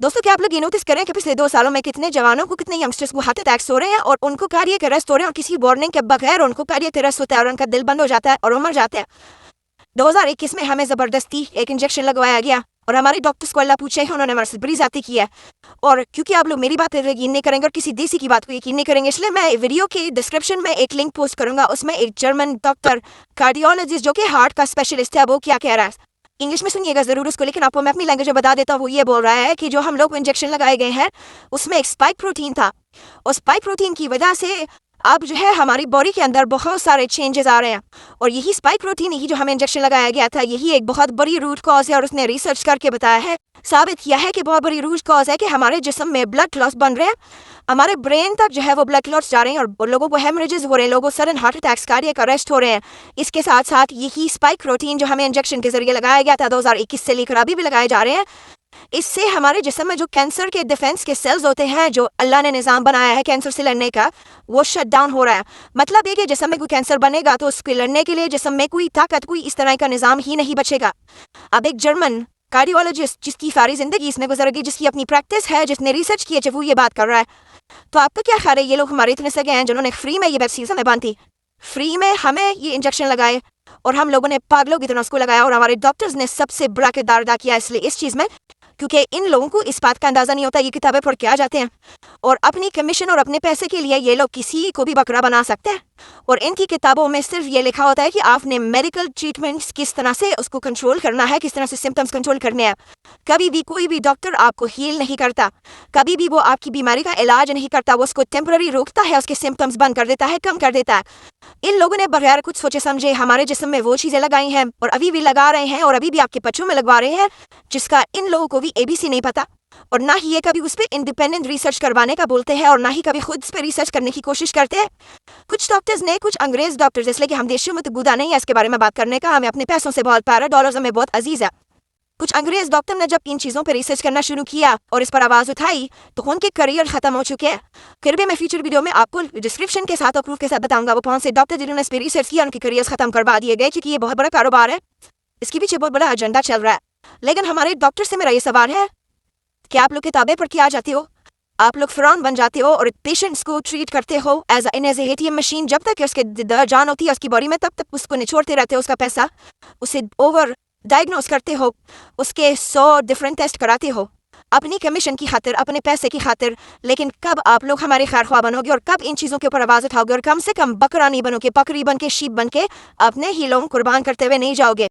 दोस्तों, क्या आप लोग ये नोटिस करें कि पिछले 2 सालों में कितने जवानों को, कितने यंगस्टर्स को हार्ट अटैक्स हो रहे हैं और उनको कार्डियक अरेस्ट हो रहे हैं और किसी वार्निंग के बगैर उनको कार्डियक अरेस्ट होता है और उनका दिल बंद हो जाता है और वो मर जाते हैं। 2021 में हमें ज़बरदस्ती एक इंजेक्शन लगवाया गया और हमारे डॉक्टर्स को अल्लाह पूछे उन्होंने हमारे से बड़ी ज़्यादती की है। और क्योंकि आप लोग मेरी बात पर यकीन नहीं करेंगे और किसी देसी की बात को यकीन नहीं करेंगे, इसलिए मैं वीडियो के डिस्क्रिप्शन में एक लिंक पोस्ट करूंगा। उसमें एक जर्मन डॉक्टर कार्डियोलॉजिस्ट जो कि हार्ट का स्पेशलिस्ट है, वो क्या कह रहा है इंग्लिश में सुनिएगा ज़रूर उसको, लेकिन आपको मैं अपनी लैंग्वेज में बता देता हूँ। वो ये बोल रहा है कि जो हम लोग को इंजेक्शन लगाए गए हैं उसमें एक स्पाइक प्रोटीन था और स्पाइक प्रोटीन की वजह से अब जो है हमारी बॉडी के अंदर बहुत सारे चेंजेस आ रहे हैं और यही स्पाइक प्रोटीन ही जो हमें इंजेक्शन लगाया गया था, यही एक बहुत बड़ी रूट कॉज है। और उसने रिसर्च करके बताया है, साबित किया है कि बहुत बड़ी रूट कॉज है कि हमारे जिस्म में ब्लड क्लॉट्स बन रहे हैं, हमारे ब्रेन तक जो है वो ब्लड क्लॉट्स जा रहे हैं और लोगों को हेमरेजेस हो रहे हैं, लोगों को sudden heart attacks, cardiac arrest हो रहे हैं। इसके साथ साथ यही स्पाइक प्रोटीन जो हमें इंजेक्शन के जरिए लगाया गया था 2021 से लेकर अभी भी लगाए जा रहे हैं, इससे हमारे जिस्म में जो कैंसर के डिफेंस के सेल्स होते हैं, जो अल्लाह ने निज़ाम बनाया है कैंसर से लड़ने का, वो शट डाउन हो रहा है। मतलब ये कि जिस्म में कोई कैंसर बनेगा तो उसके लड़ने के लिए जिस्म में कोई ताकत, कोई इस तरह का निज़ाम ही नहीं बचेगा। अब एक जर्मन कार्डियोलॉजिस्ट जिसकी सारी ज़िंदगी इसमें गुजर गई, जिसकी अपनी प्रैक्टिस है, जिसने रिसर्च की है, जब वो ये बात कर रहा है, तो आपका क्या ख्याल है? ये लोग हमारे इतने सगे हैं जिन्होंने फ्री में ये वैक्सीन हमें बांधी, फ्री में हमें ये इंजेक्शन लगाए और हम लोगों ने पागलों की तरह उसको लगाया और हमारे डॉक्टर्स ने सबसे बड़ा किरदार अदा किया इसलिए इस चीज़ में, क्योंकि इन लोगों को इस बात का अंदाज़ा नहीं होता ये किताबें पढ़ के आ जाते हैं और अपनी कमीशन और अपने पैसे के लिए ये लोग किसी को भी बकरा बना सकते हैं। और इनकी किताबों में सिर्फ ये लिखा होता है कि आपने मेडिकल ट्रीटमेंट्स किस तरह से उसको कंट्रोल करना है, किस तरह से सिम्टम्स कंट्रोल करने हैं। कभी भी कोई भी डॉक्टर आपको हील नहीं करता, कभी भी वो आपकी बीमारी का इलाज नहीं करता, वो उसको टेम्पररी रोकता है, उसके सिम्टम्स बंद कर देता है, कम कर देता है। इन लोगों ने बगैर कुछ सोचे समझे हमारे जिस्म में वो चीज़ें लगाई हैं और अभी भी लगा रहे हैं और अभी भी आपके बच्चों में लगवा रहे हैं, जिसका इन लोगों को भी ABC नहीं पता और ना ही ये कभी उस पर इंडिपेंडेंट रिसर्च करवाने का बोलते हैं और ना ही कभी खुद इस पर रिसर्च करने की कोशिश करते हैं। कुछ डॉक्टर्स ने, कुछ अंग्रेज डॉक्टर्स, इसलिए कि हम देशों में तो गुदा नहीं है इसके बारे में बात करने का, हमें अपने पैसों से बहुत प्यारा, डॉलर्स हमें बहुत अजीज है। कुछ अंग्रेज डॉक्टर ने जब इन चीज़ों पर रिसर्च करना शुरू किया और इस पर आवाज़ उठाई तो उनके करियर ख़त्म हो चुके हैं। फिर भी मैं फ्यूचर वीडियो में आपको डिस्क्रिप्शन के साथ और प्रूफ के साथ बताऊंगा वो कौन से डॉक्टर जिन्होंने इस पर रिसर्च किया, उनके करियर ख़त्म करवा दिए गए, क्योंकि ये बहुत बड़ा कारोबार है, इसके पीछे बहुत बड़ा एजेंडा चल रहा है। लेकिन हमारे डॉक्टर से मेरा ये सवाल है कि आप लोग किताबें पढ़ के आ जाते हो, आप लोग फ़िरौन बन जाते हो और पेशेंट्स को ट्रीट करते हो एज ए ATM मशीन, जब तक उसके जान होती है उसकी बॉडी में तब तक उसको निचोड़ते रहते हो, उसका पैसा, उसे ओवर डायग्नोस करते हो, उसके 100 डिफरेंट टेस्ट कराते हो अपनी कमीशन की खातिर, अपने पैसे की खातिर। लेकिन कब आप लोग हमारे खैर ख्वाह बनोगे और कब इन चीज़ों के ऊपर आवाज़ उठाओगे और कम से कम बकरा नहीं बनोगे, बकरी बन के, शीप बन के अपने ही लोग कुर्बान करते हुए नहीं जाओगे।